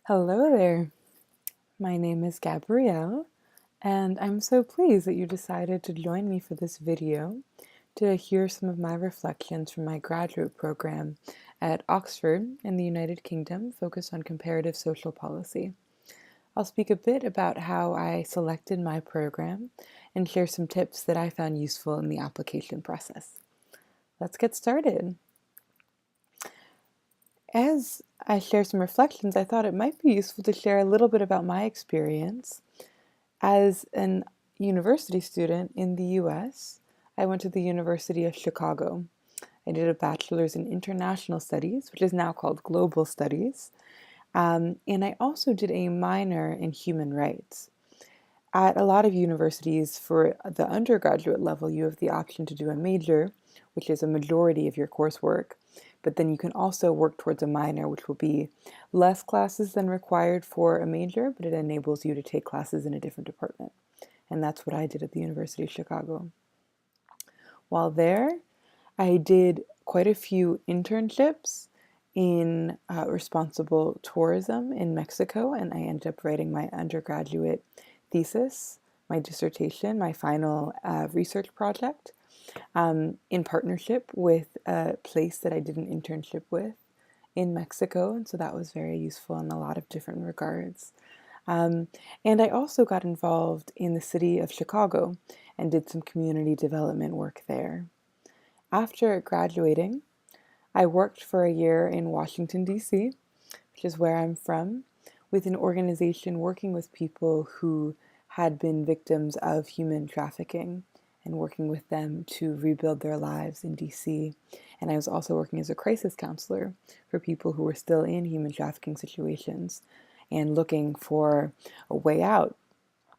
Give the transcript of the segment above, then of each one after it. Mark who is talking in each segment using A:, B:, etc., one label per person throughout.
A: Hello there. My name is Gabrielle, and I'm so pleased that you decided to join me for this video to hear some of my reflections from my graduate program at Oxford in the United Kingdom, focused on comparative social policy. I'll speak a bit about how I selected my program and share some tips that I found useful in the application process. Let's get started. As I share some reflections, I thought it might be useful to share a little bit about my experience. As an university student in the US, I went to the University of Chicago. I did a bachelor's in international studies, which is now called global studies, and I also did a minor in human rights. At a lot of universities, for the undergraduate level, you have the option to do a major, which is a majority of your coursework, but then you can also work towards a minor, which will be less classes than required for a major, but it enables you to take classes in a different department. And that's what I did at the University of Chicago. While there, I did quite a few internships in responsible tourism in Mexico, and I ended up writing my undergraduate thesis, my dissertation, my final research project in partnership with a place that I did an internship with in Mexico, and so that was very useful in a lot of different regards. And I also got involved in the city of Chicago and did some community development work there. After graduating, I worked for a year in Washington, D.C., which is where I'm from, with an organization working with people who had been victims of human trafficking and working with them to rebuild their lives in DC. And I was also working as a crisis counselor for people who were still in human trafficking situations and looking for a way out.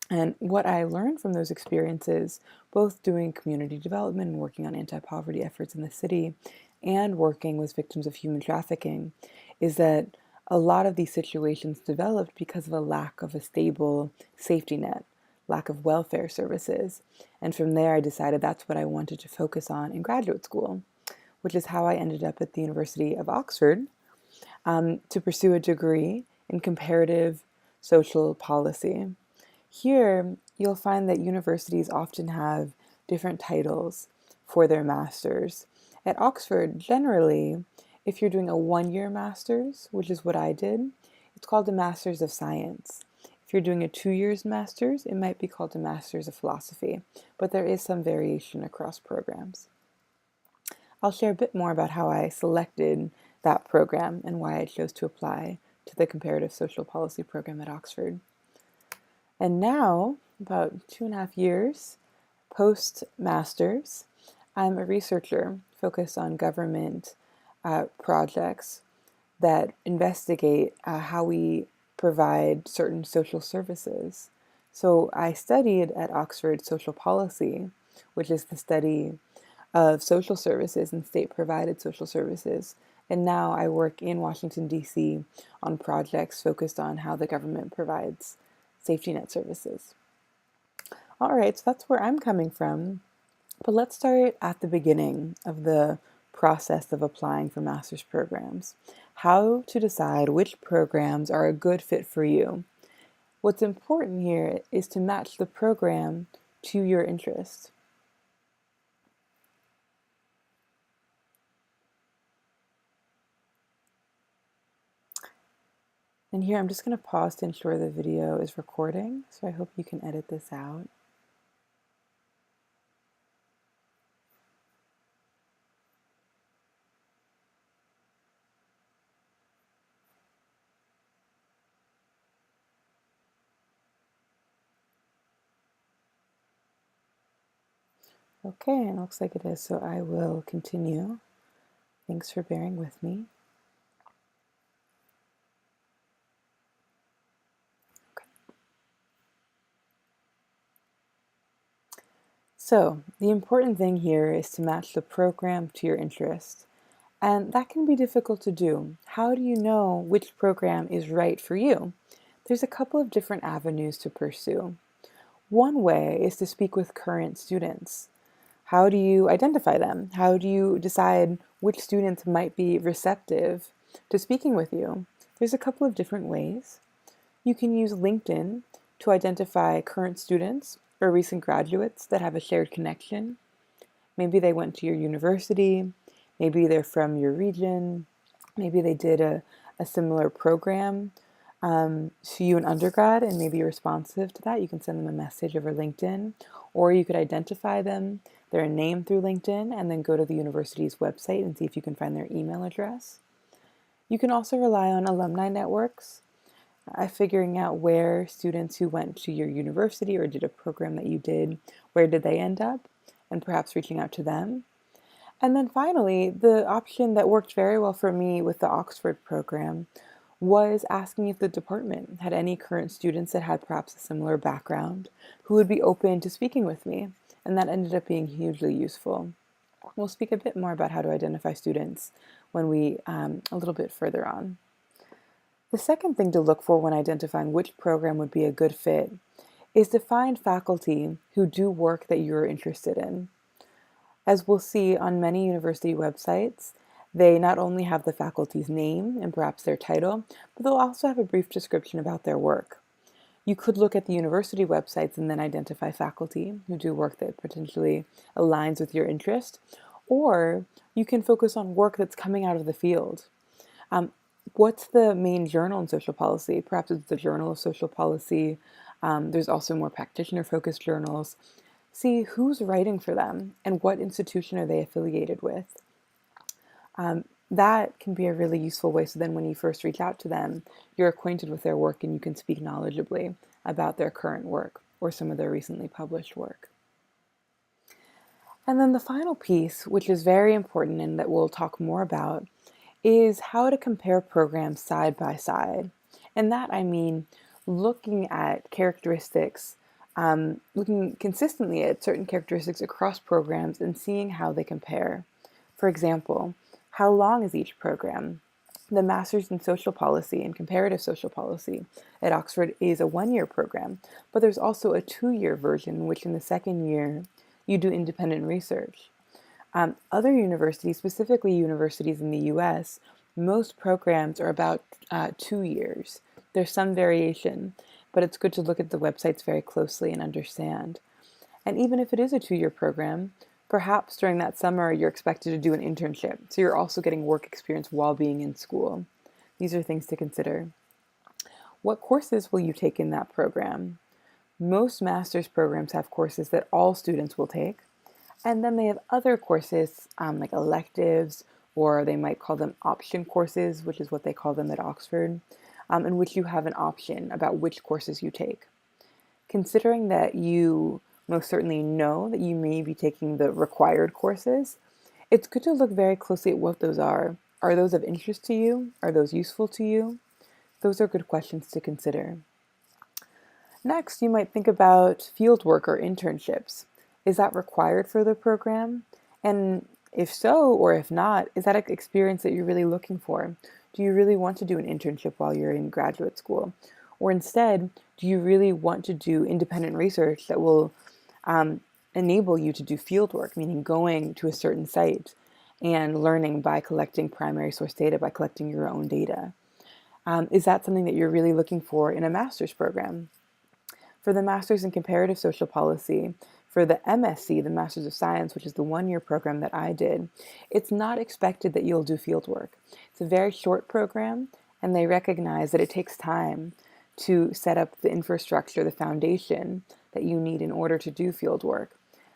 A: And what I learned from those experiences, both doing community development and working on anti-poverty efforts in the city and working with victims of human trafficking, is that a lot of these situations developed because of a lack of a stable safety net, lack of welfare services. And from there, I decided that's what I wanted to focus on in graduate school, which is how I ended up at the University of Oxford to pursue a degree in comparative social policy. Here, you'll find that universities often have different titles for their masters. At Oxford, generally, if you're doing a one-year master's, which is what I did, it's called a Master's of Science. If you're doing a 2 years master's, it might be called a Master's of Philosophy, but there is some variation across programs. I'll share a bit more about how I selected that program and why I chose to apply to the Comparative Social Policy program at Oxford. And now, about 2.5 years post-master's, I'm a researcher focused on government projects that investigate how we provide certain social services. So I studied at Oxford social policy, which is the study of social services and state-provided social services. And now I work in Washington, D.C. on projects focused on how the government provides safety net services. All right, so that's where I'm coming from. But let's start at the beginning of the process of applying for master's programs. How to decide which programs are a good fit for you. What's important here is to match the program to your interest. And here I'm just going to pause to ensure the video is recording, so I hope you can edit this out. Okay, and it looks like it is, so I will continue. Thanks for bearing with me. So, the important thing here is to match the program to your interest. And that can be difficult to do. How do you know which program is right for you? There's a couple of different avenues to pursue. One way is to speak with current students. How do you identify them? How do you decide which students might be receptive to speaking with you? There's a couple of different ways. You can use LinkedIn to identify current students or recent graduates that have a shared connection. Maybe they went to your university, maybe they're from your region, maybe they did a similar program to you in undergrad and maybe you're responsive to that. You can send them a message over LinkedIn, or you could identify them, their name through LinkedIn, and then go to the university's website and see if you can find their email address. You can also rely on alumni networks, figuring out where students who went to your university or did a program that you did, where did they end up, and perhaps reaching out to them. And then finally, the option that worked very well for me with the Oxford program was asking if the department had any current students that had perhaps a similar background who would be open to speaking with me, and that ended up being hugely useful. We'll speak a bit more about how to identify students when we a little bit further on. The second thing to look for when identifying which program would be a good fit is to find faculty who do work that you're interested in. As we'll see on many university websites, they not only have the faculty's name and perhaps their title, but they'll also have a brief description about their work. You could look at the university websites and then identify faculty who do work that potentially aligns with your interest, or you can focus on work that's coming out of the field. What's the main journal in social policy? Perhaps it's the Journal of Social Policy. There's also more practitioner-focused journals. See who's writing for them and what institution are they affiliated with. That can be a really useful way, so then when you first reach out to them, you're acquainted with their work and you can speak knowledgeably about their current work or some of their recently published work. And then the final piece, which is very important and that we'll talk more about, is how to compare programs side by side. And that I mean looking at characteristics, looking consistently at certain characteristics across programs and seeing how they compare. For example, how long is each program? The Master's in Social Policy and Comparative Social Policy at Oxford is a 1-year program, but there's also a 2-year version in which in the second year you do independent research. Other universities, specifically universities in the US, most programs are about 2 years. There's some variation, but it's good to look at the websites very closely and understand. And even if it is a 2-year program, perhaps during that summer you're expected to do an internship, so you're also getting work experience while being in school. These are things to consider. What courses will you take in that program? Most master's programs have courses that all students will take. And then they have other courses like electives, or they might call them option courses, which is what they call them at Oxford, in which you have an option about which courses you take. Considering that you most certainly know that you may be taking the required courses, it's good to look very closely at what those are. Are those of interest to you? Are those useful to you? Those are good questions to consider. Next, you might think about fieldwork or internships. Is that required for the program? And if so, or if not, is that an experience that you're really looking for? Do you really want to do an internship while you're in graduate school? Or instead, do you really want to do independent research that will enable you to do fieldwork, meaning going to a certain site and learning by collecting primary source data, by collecting your own data? Is that something that you're really looking for in a master's program? For the Master's in Comparative Social Policy, for the MSc, the Master's of Science, which is the 1-year program that I did, it's not expected that you'll do fieldwork. It's a very short program, and they recognize that it takes time to set up the infrastructure, the foundation that you need in order to do fieldwork.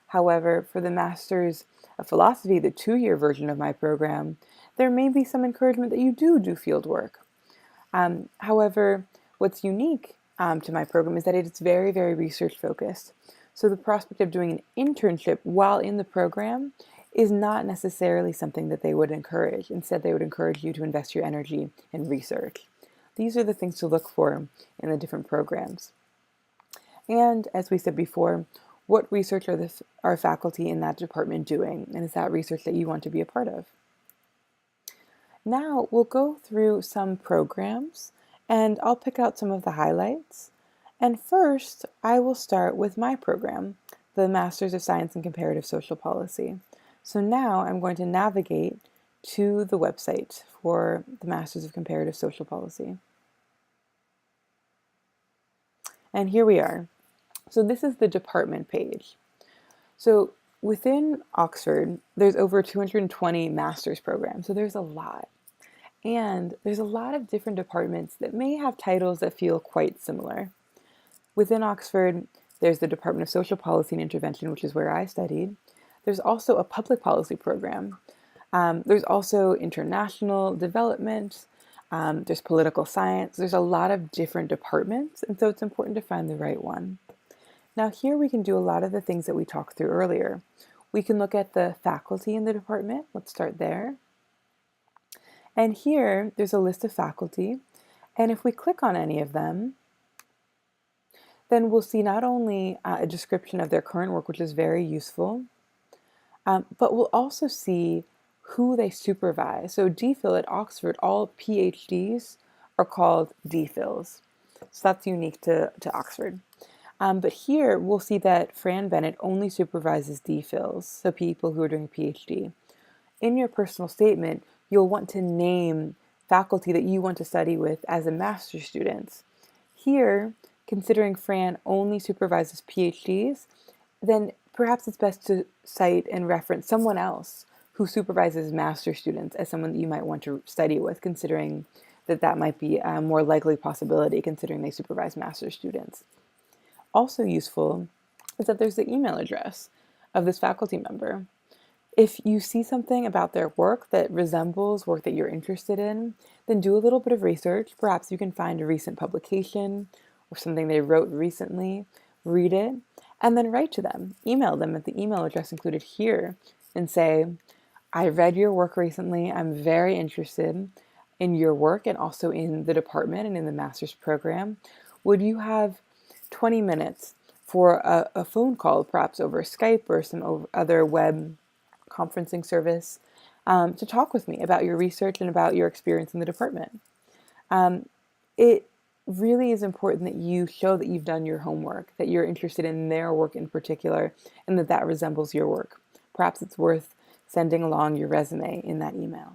A: However, for the Master's of Philosophy, the 2-year version of my program, there may be some encouragement that you do fieldwork. However, what's unique to my program is that it's very, very research focused. So the prospect of doing an internship while in the program is not necessarily something that they would encourage. Instead, they would encourage you to invest your energy in research. These are the things to look for in the different programs. And as we said before, what research are faculty in that department doing? And is that research that you want to be a part of? Now we'll go through some programs and I'll pick out some of the highlights. And first, I will start with my program, the Master's of Science in Comparative Social Policy. So now I'm going to navigate to the website for the Masters of Comparative Social Policy. And here we are. So this is the department page. So within Oxford, there's over 220 master's programs, so there's a lot. And there's a lot of different departments that may have titles that feel quite similar. Within Oxford, there's the Department of Social Policy and Intervention, which is where I studied. There's also a public policy program. There's also international development. There's political science. There's a lot of different departments, and so it's important to find the right one. Now here we can do a lot of the things that we talked through earlier. We can look at the faculty in the department. Let's start there. And here, there's a list of faculty. And if we click on any of them, then we'll see not only a description of their current work, which is very useful, but we'll also see who they supervise. So DPhil at Oxford, all PhDs are called DPhils. So that's unique to Oxford. But here we'll see that Fran Bennett only supervises DPhils, so people who are doing a PhD. In your personal statement, you'll want to name faculty that you want to study with as a master's student. Here, considering Fran only supervises PhDs, then perhaps it's best to cite and reference someone else who supervises master's students as someone that you might want to study with, considering that might be a more likely possibility considering they supervise master's students. Also useful is that there's the email address of this faculty member. If you see something about their work that resembles work that you're interested in, then do a little bit of research. Perhaps you can find a recent publication or something they wrote recently, read it, and then write to them. Email them at the email address included here and say, I read your work recently. I'm very interested in your work and also in the department and in the master's program. Would you have 20 minutes for a phone call, perhaps over Skype or some other web conferencing service, to talk with me about your research and about your experience in the department? It really is important that you show that you've done your homework, that you're interested in their work in particular, and that resembles your work. Perhaps it's worth sending along your resume in that email.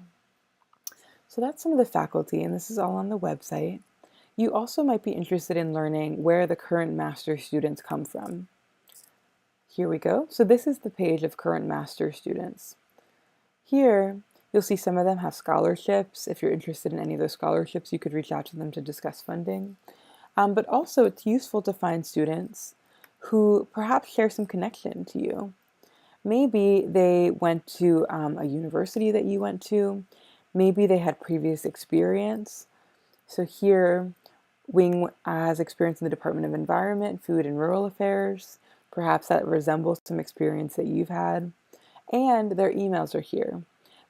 A: So that's some of the faculty, and this is all on the website. You also might be interested in learning where the current master's students come from. Here we go. So this is the page of current master's students. Here, you'll see some of them have scholarships. If you're interested in any of those scholarships, you could reach out to them to discuss funding. But also, it's useful to find students who perhaps share some connection to you. Maybe they went to a university that you went to. Maybe they had previous experience. So here, Wing has experience in the Department of Environment, Food and Rural Affairs. Perhaps that resembles some experience that you've had. And their emails are here.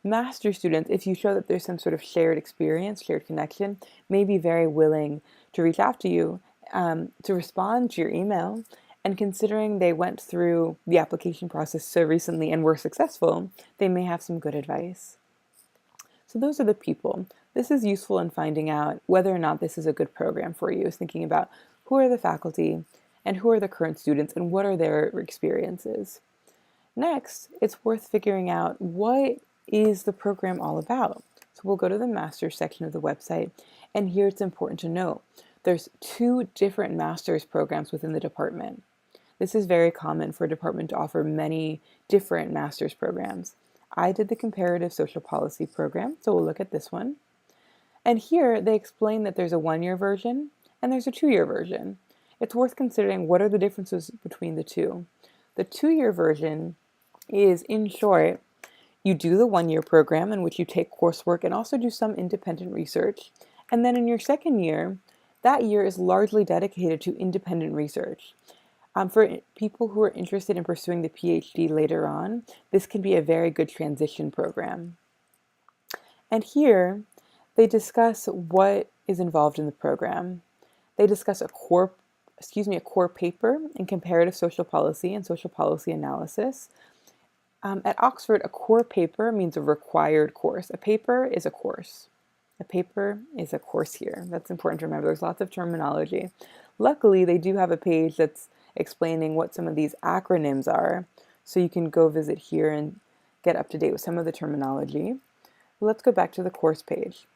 A: Master students, if you show that there's some sort of shared experience, shared connection, may be very willing to reach out to you, to respond to your email. And considering they went through the application process so recently and were successful, they may have some good advice. So those are the people. This is useful in finding out whether or not this is a good program for you, is thinking about who are the faculty and who are the current students and what are their experiences. Next, it's worth figuring out what is the program all about. So we'll go to the master's section of the website, and here it's important to note there's 2 different master's programs within the department. This is very common for a department to offer many different master's programs. I did the Comparative Social Policy program, so we'll look at this one. And here they explain that there's a 1-year version and there's a 2-year version. It's worth considering what are the differences between the two. The 2-year version is, in short, you do the 1-year program in which you take coursework and also do some independent research. And then in your 2nd year, that year is largely dedicated to independent research. For people who are interested in pursuing the PhD later on, this can be a very good transition program. And here, they discuss what is involved in the program. They discuss a core paper in comparative social policy and social policy analysis. At Oxford, a core paper means a required course. A paper is a course. A paper is a course here. That's important to remember. There's lots of terminology. Luckily, they do have a page that's explaining what some of these acronyms are, so you can go visit here and get up to date with some of the terminology. Let's go back to the course page.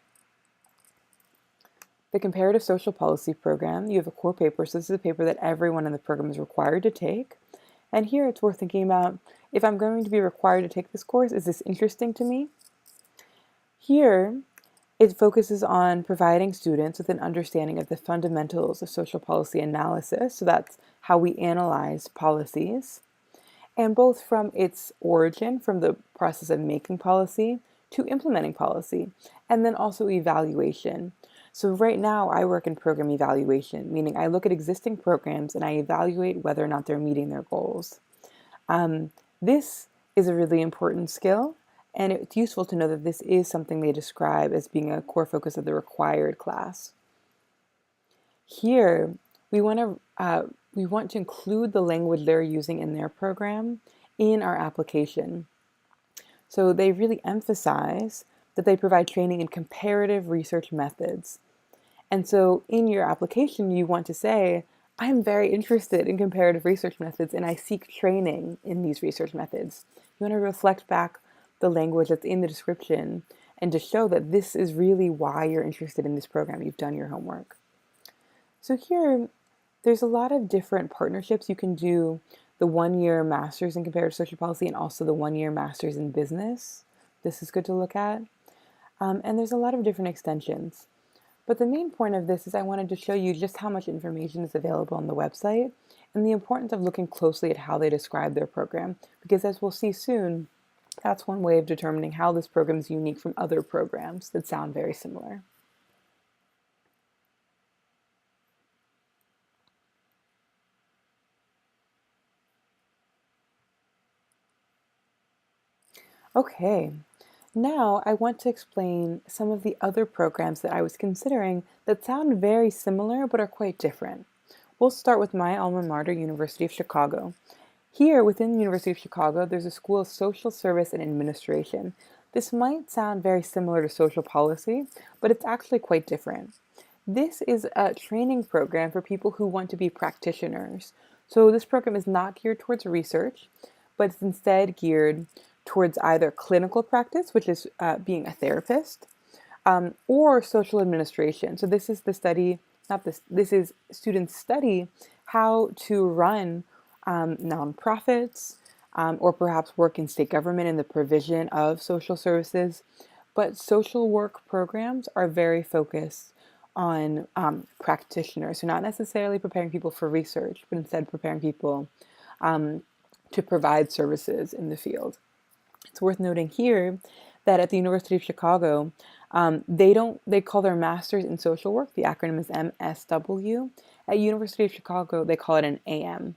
A: The Comparative Social Policy program, you have a core paper, so this is a paper that everyone in the program is required to take. And here it's worth thinking about, if I'm going to be required to take this course, is this interesting to me? Here, it focuses on providing students with an understanding of the fundamentals of social policy analysis, so that's how we analyze policies, and both from its origin, from the process of making policy, to implementing policy, and then also evaluation. So right now I work in program evaluation, meaning I look at existing programs and I evaluate whether or not they're meeting their goals. This is a really important skill, and it's useful to know that this is something they describe as being a core focus of the required class. Here, we want to include the language they're using in their program in our application. So they really emphasize that they provide training in comparative research methods. And so in your application, you want to say, I'm very interested in comparative research methods and I seek training in these research methods. You want to reflect back the language that's in the description and to show that this is really why you're interested in this program. You've done your homework. So here, there's a lot of different partnerships. You can do the 1-year master's in comparative social policy and also the 1-year master's in business. This is good to look at. And there's a lot of different extensions. But the main point of this is I wanted to show you just how much information is available on the website and the importance of looking closely at how they describe their program, because as we'll see soon, that's one way of determining how this program is unique from other programs that sound very similar. Okay, now I want to explain some of the other programs that I was considering that sound very similar but are quite different. We'll start with my alma mater, University of Chicago. Here, within the University of Chicago, there's a School of Social Service and Administration. This might sound very similar to social policy, but it's actually quite different. This is a training program for people who want to be practitioners. So this program is not geared towards research, but it's instead geared towards either clinical practice, which is being a therapist, or social administration. So this is the study, this is students study how to run nonprofits, or perhaps work in state government in the provision of social services. But social work programs are very focused on practitioners, so not necessarily preparing people for research, but instead preparing people to provide services in the field. It's worth noting here that at the University of Chicago, they call their master's in social work, the acronym is MSW. At University of Chicago, they call it an AM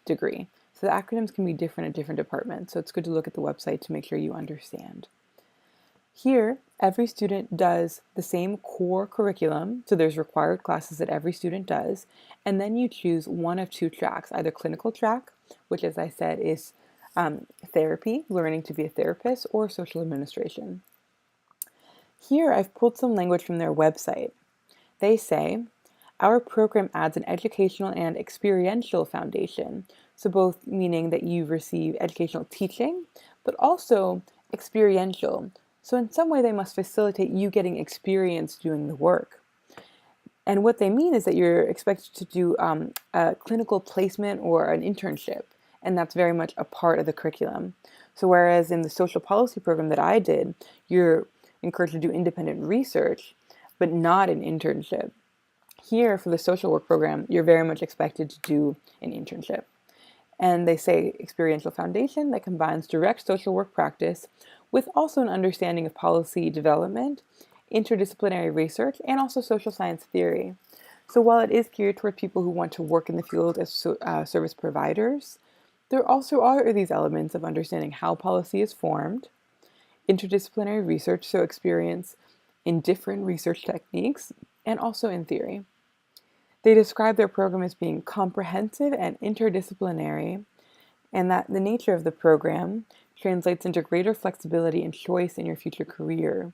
A: degree. So the acronyms can be different at different departments, so it's good to look at the website to make sure you understand. Here, every student does the same core curriculum, so there's required classes that every student does, and then you choose one of two tracks, either clinical track, which as I said is therapy, learning to be a therapist, or social administration. Here I've pulled some language from their website. They say, our program adds an educational and experiential foundation. So both meaning that you receive educational teaching, but also experiential. So in some way they must facilitate you getting experience doing the work. And what they mean is that you're expected to do a clinical placement or an internship. And that's very much a part of the curriculum. So whereas in the social policy program that I did, you're encouraged to do independent research, but not an internship. Here, for the social work program, you're very much expected to do an internship. And they say experiential foundation that combines direct social work practice with also an understanding of policy development, interdisciplinary research, and also social science theory. So while it is geared toward people who want to work in the field as service providers, there also are these elements of understanding how policy is formed, interdisciplinary research, so experience in different research techniques, and also in theory. They describe their program as being comprehensive and interdisciplinary, and that the nature of the program translates into greater flexibility and choice in your future career.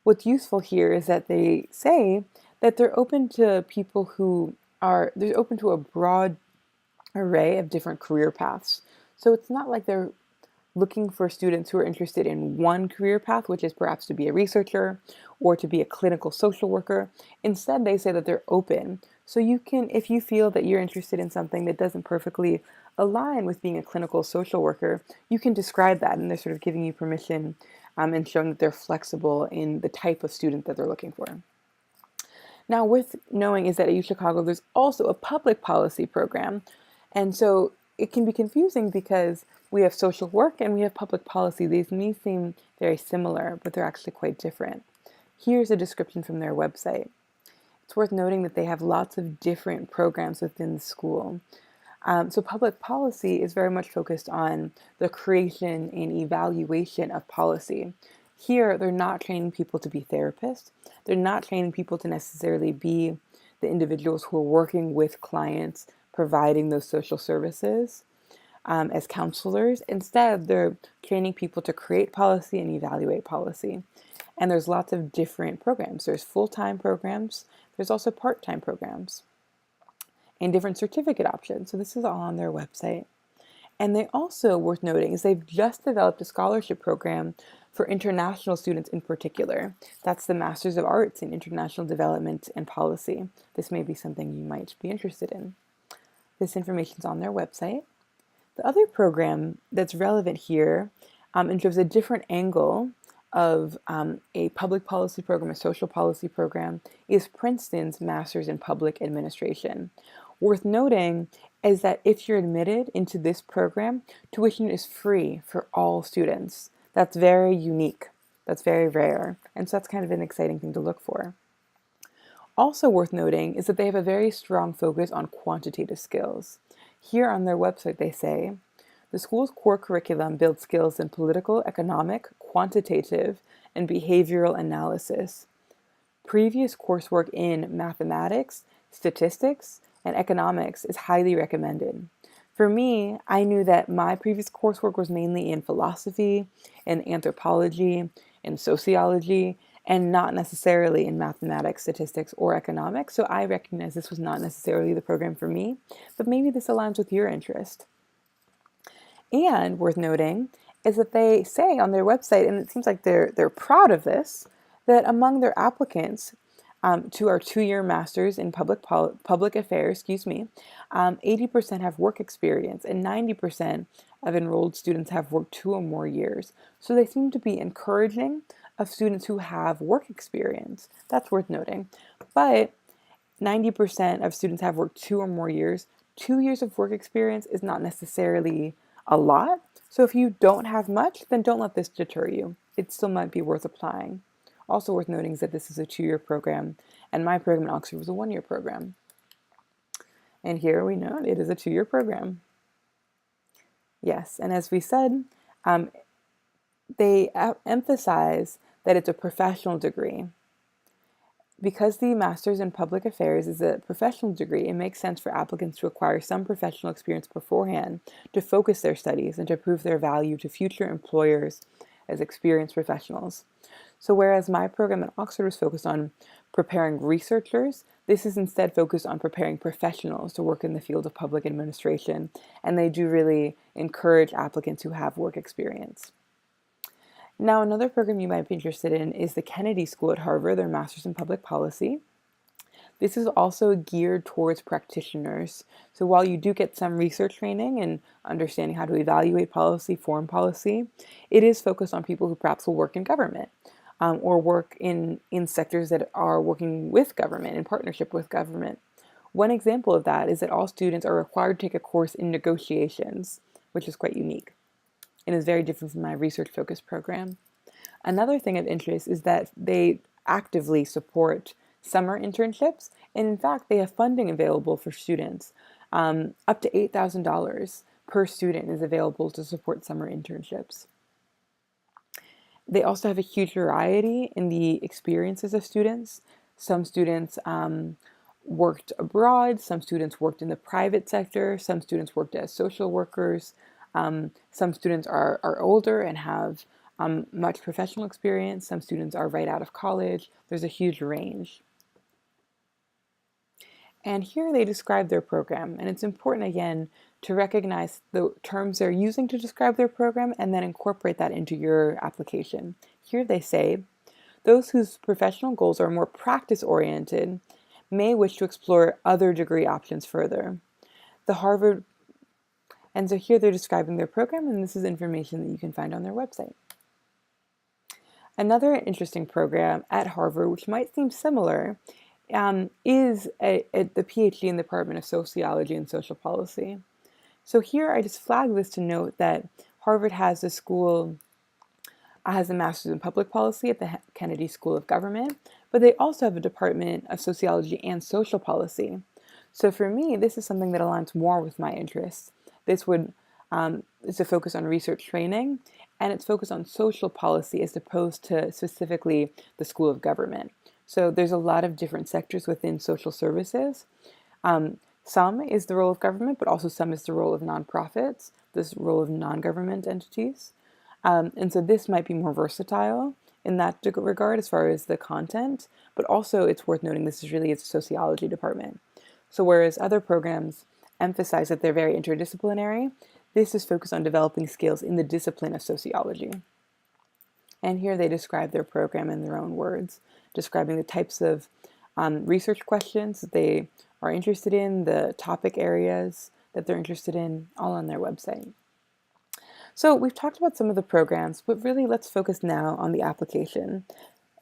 A: What's useful here is that they say that they're open to people they're open to a broad array of different career paths. So it's not like they're looking for students who are interested in one career path, which is perhaps to be a researcher or to be a clinical social worker. Instead, they say that they're open. So you can, if you feel that you're interested in something that doesn't perfectly align with being a clinical social worker, you can describe that, and they're sort of giving you permission and showing that they're flexible in the type of student that they're looking for. Now, worth knowing is that at U Chicago, there's also a public policy program. And so it can be confusing because we have social work and we have public policy. These may seem very similar, but they're actually quite different. Here's a description from their website. It's worth noting that they have lots of different programs within the school. So public policy is very much focused on the creation and evaluation of policy. Here, they're not training people to be therapists. They're not training people to necessarily be the individuals who are working with clients, providing those social services as counselors. Instead, they're training people to create policy and evaluate policy. And there's lots of different programs. There's full-time programs. There's also part-time programs and different certificate options. So this is all on their website. And they also, worth noting, is they've just developed a scholarship program for international students in particular. That's the Masters of Arts in International Development and Policy. This may be something you might be interested in. This information is on their website. The other program that's relevant here in terms of a different angle of a public policy program, a social policy program, is Princeton's Master's in Public Administration. Worth noting is that if you're admitted into this program, tuition is free for all students. That's very unique. That's very rare. And so that's kind of an exciting thing to look for. Also worth noting is that they have a very strong focus on quantitative skills. Here on their website, they say, the school's core curriculum builds skills in political, economic, quantitative, and behavioral analysis. Previous coursework in mathematics, statistics, and economics is highly recommended. For me, I knew that my previous coursework was mainly in philosophy, in anthropology, in sociology, and not necessarily in mathematics, statistics, or economics. So I recognized this was not necessarily the program for me, but maybe this aligns with your interest. And worth noting is that they say on their website, and it seems like they're proud of this, that among their applicants to our 2-year Masters in Public Affairs, 80% have work experience and 90% of enrolled students have worked 2 or more years. So they seem to be encouraging of students who have work experience. That's worth noting. But 90% of students have worked 2 or more years. 2 years of work experience is not necessarily a lot. So if you don't have much, then don't let this deter you. It still might be worth applying. Also worth noting is that this is a 2-year program, and my program in Oxford was a 1-year program. And here we know it is a 2-year program. Yes, and as we said, they emphasize that it's a professional degree. Because the Master's in Public Affairs is a professional degree, it makes sense for applicants to acquire some professional experience beforehand to focus their studies and to prove their value to future employers as experienced professionals. So whereas my program at Oxford was focused on preparing researchers, this is instead focused on preparing professionals to work in the field of public administration, and they do really encourage applicants who have work experience. Now, another program you might be interested in is the Kennedy School at Harvard, their Master's in Public Policy. This is also geared towards practitioners. So while you do get some research training and understanding how to evaluate policy, form policy, it is focused on people who perhaps will work in government or work in sectors that are working with government, in partnership with government. One example of that is that all students are required to take a course in negotiations, which is quite unique and is very different from my research-focused program. Another thing of interest is that they actively support summer internships, and in fact, they have funding available for students. Up to $8,000 per student is available to support summer internships. They also have a huge variety in the experiences of students. Some students worked abroad, some students worked in the private sector, some students worked as social workers, some students are older and have much professional experience, some students are right out of college. There's a huge range. And here they describe their program. And it's important, again, to recognize the terms they're using to describe their program and then incorporate that into your application. Here they say, those whose professional goals are more practice-oriented may wish to explore other degree options further. The Harvard, and so here they're describing their program, and this is information that you can find on their website. Another interesting program at Harvard, which might seem similar, is the PhD in the Department of Sociology and Social Policy. So here I just flag this to note that Harvard has a master's in public policy at the Kennedy School of Government, but they also have a department of sociology and social policy. So for me, this is something that aligns more with my interests. This would is a focus on research training, and it's focused on social policy as opposed to specifically the School of Government. So there's a lot of different sectors within social services. Some is the role of government, but also some is the role of nonprofits, this role of non-government entities. And so this might be more versatile in that regard as far as the content, but also it's worth noting this is really a sociology department. So whereas other programs emphasize that they're very interdisciplinary, this is focused on developing skills in the discipline of sociology. And here they describe their program in their own words, describing the types of research questions that they are interested in, the topic areas that they're interested in, all on their website. So we've talked about some of the programs, but really let's focus now on the application.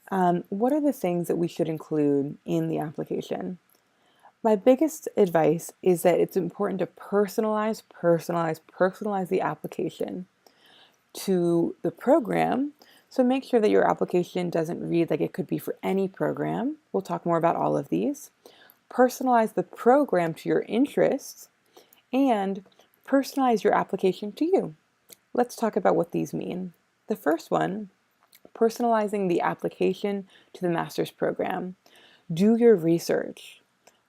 A: What are the things that we should include in the application? My biggest advice is that it's important to personalize the application to the program. So make sure that your application doesn't read like it could be for any program. We'll talk more about all of these. Personalize the program to your interests and personalize your application to you. Let's talk about what these mean. The first one, personalizing the application to the master's program. Do your research.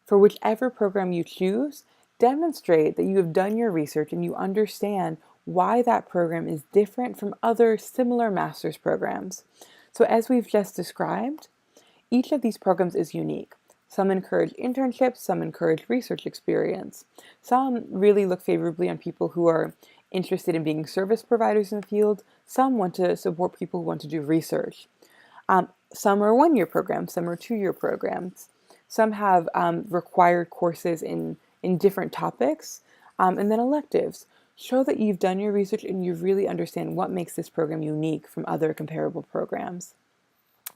A: For whichever program you choose, demonstrate that you have done your research and you understand why that program is different from other similar master's programs. So as we've just described, each of these programs is unique. Some encourage internships, some encourage research experience. Some really look favorably on people who are interested in being service providers in the field. Some want to support people who want to do research. Some are one-year programs, some are two-year programs. Some have required courses in different topics, and then electives. Show that you've done your research and you really understand what makes this program unique from other comparable programs.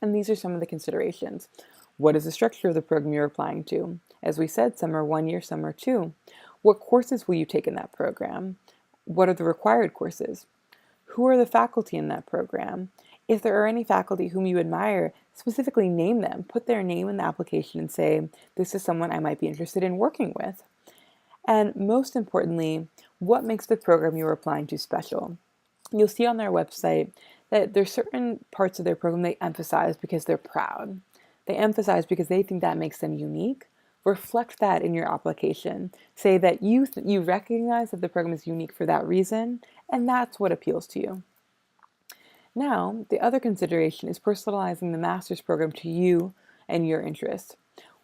A: And these are some of the considerations. What is the structure of the program you're applying to? As we said, some are 1 year, some are 2. What courses will you take in that program? What are the required courses? Who are the faculty in that program? If there are any faculty whom you admire, specifically name them. Put their name in the application and say, this is someone I might be interested in working with. And most importantly, what makes the program you're applying to special? You'll see on their website that there's certain parts of their program they emphasize because they're proud. They emphasize because they think that makes them unique. Reflect that in your application. Say that you recognize that the program is unique for that reason, and that's what appeals to you. Now, the other consideration is personalizing the master's program to you and your interests.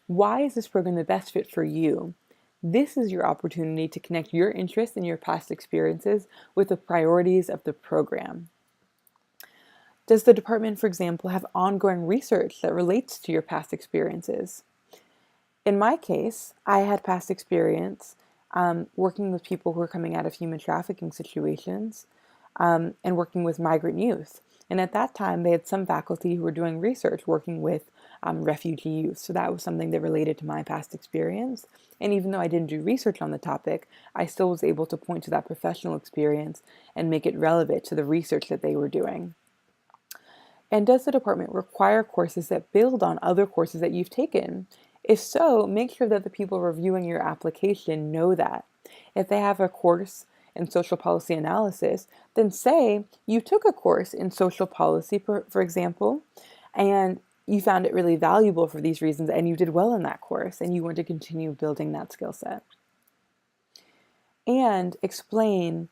A: Why is this program the best fit for you? This is your opportunity to connect your interests and your past experiences with the priorities of the program. Does the department, for example, have ongoing research that relates to your past experiences? In my case, I had past experience working with people who are coming out of human trafficking situations and working with migrant youth. And at that time, they had some faculty who were doing research working with refugee youth. So that was something that related to my past experience. And even though I didn't do research on the topic, I still was able to point to that professional experience and make it relevant to the research that they were doing. And does the department require courses that build on other courses that you've taken? If so, make sure that the people reviewing your application know that. If they have a course in social policy analysis, then say you took a course in social policy, for example, and you found it really valuable for these reasons and you did well in that course and you want to continue building that skill set. And explain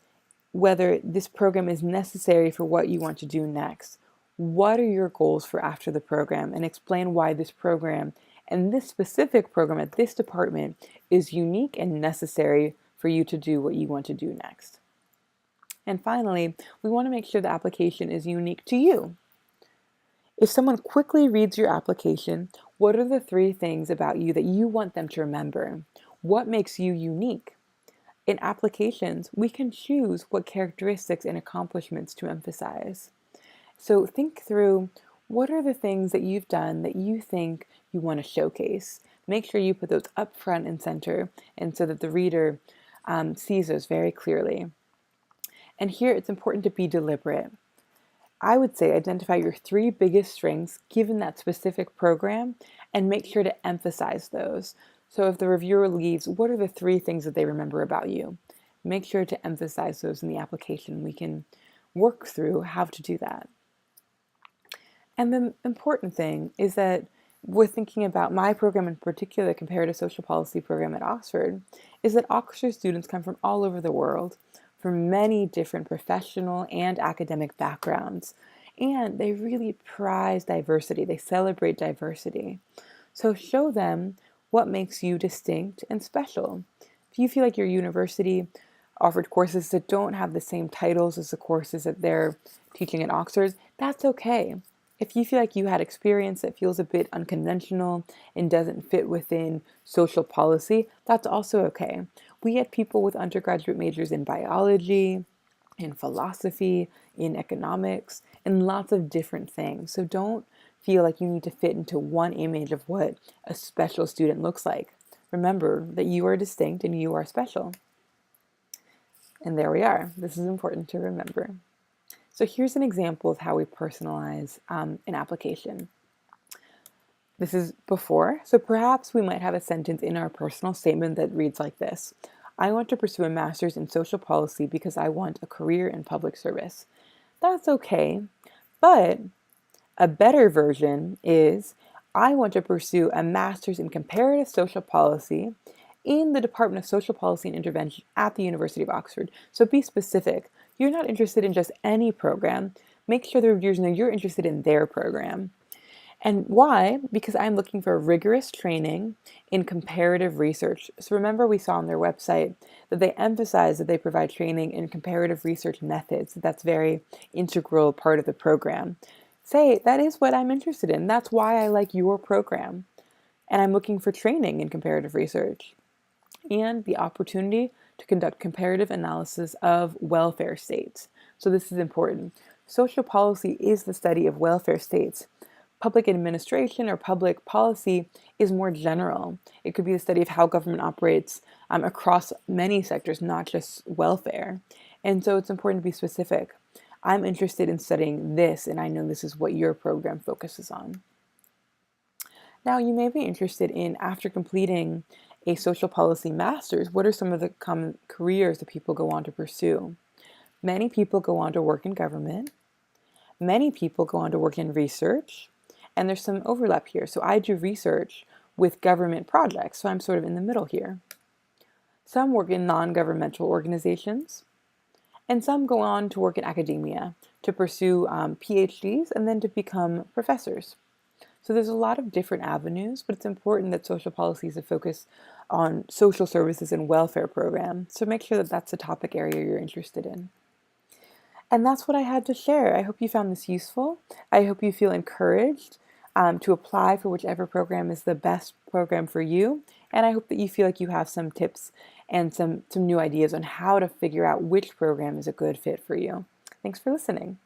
A: whether this program is necessary for what you want to do next. What are your goals for after the program? And explain why this program And this specific program at this department is unique and necessary for you to do what you want to do next. And finally, we want to make sure the application is unique to you. If someone quickly reads your application, what are the 3 things about you that you want them to remember? What makes you unique? In applications, we can choose what characteristics and accomplishments to emphasize. So think through, what are the things that you've done that you think you want to showcase? Make sure you put those up front and center, and so that the reader sees those very clearly. And here it's important to be deliberate. I would say identify your 3 biggest strengths given that specific program and make sure to emphasize those. So if the reviewer leaves, what are the 3 things that they remember about you? Make sure to emphasize those in the application. We can work through how to do that. And the important thing is that we're thinking about my program in particular, the Comparative Social Policy program at Oxford, is that Oxford students come from all over the world, from many different professional and academic backgrounds, and they really prize diversity. They celebrate diversity. So show them what makes you distinct and special. If you feel like your university offered courses that don't have the same titles as the courses that they're teaching at Oxford, that's okay. If you feel like you had experience that feels a bit unconventional and doesn't fit within social policy, that's also okay. We had people with undergraduate majors in biology, in philosophy, in economics, and lots of different things. So don't feel like you need to fit into one image of what a special student looks like. Remember that you are distinct and you are special. And there we are. This is important to remember. So here's an example of how we personalize an application. This is before, so perhaps we might have a sentence in our personal statement that reads like this: I want to pursue a master's in social policy because I want a career in public service. That's okay, but a better version is, I want to pursue a master's in comparative social policy in the Department of Social Policy and Intervention at the University of Oxford. So be specific. You're not interested in just any program. Make sure the reviewers know you're interested in their program. And why? Because I'm looking for rigorous training in comparative research. So remember, we saw on their website that they emphasize that they provide training in comparative research methods. That's very integral part of the program. Say, that is what I'm interested in. That's why I like your program. And I'm looking for training in comparative research and the opportunity to conduct comparative analysis of welfare states. So this is important. Social policy is the study of welfare states. Public administration or public policy is more general. It could be the study of how government operates across many sectors, not just welfare. And so it's important to be specific. I'm interested in studying this, and I know this is what your program focuses on. Now, you may be interested in, after completing a social policy master's, what are some of the common careers that people go on to pursue? Many people go on to work in government. Many people go on to work in research. And there's some overlap here. So I do research with government projects, so I'm sort of in the middle here. Some work in non-governmental organizations. And some go on to work in academia to pursue PhDs and then to become professors. So there's a lot of different avenues, but it's important that social policy is a focus on social services and welfare programs. So make sure that that's a topic area you're interested in. And that's what I had to share. I hope you found this useful. I hope you feel encouraged to apply for whichever program is the best program for you. And I hope that you feel like you have some tips and some new ideas on how to figure out which program is a good fit for you. Thanks for listening.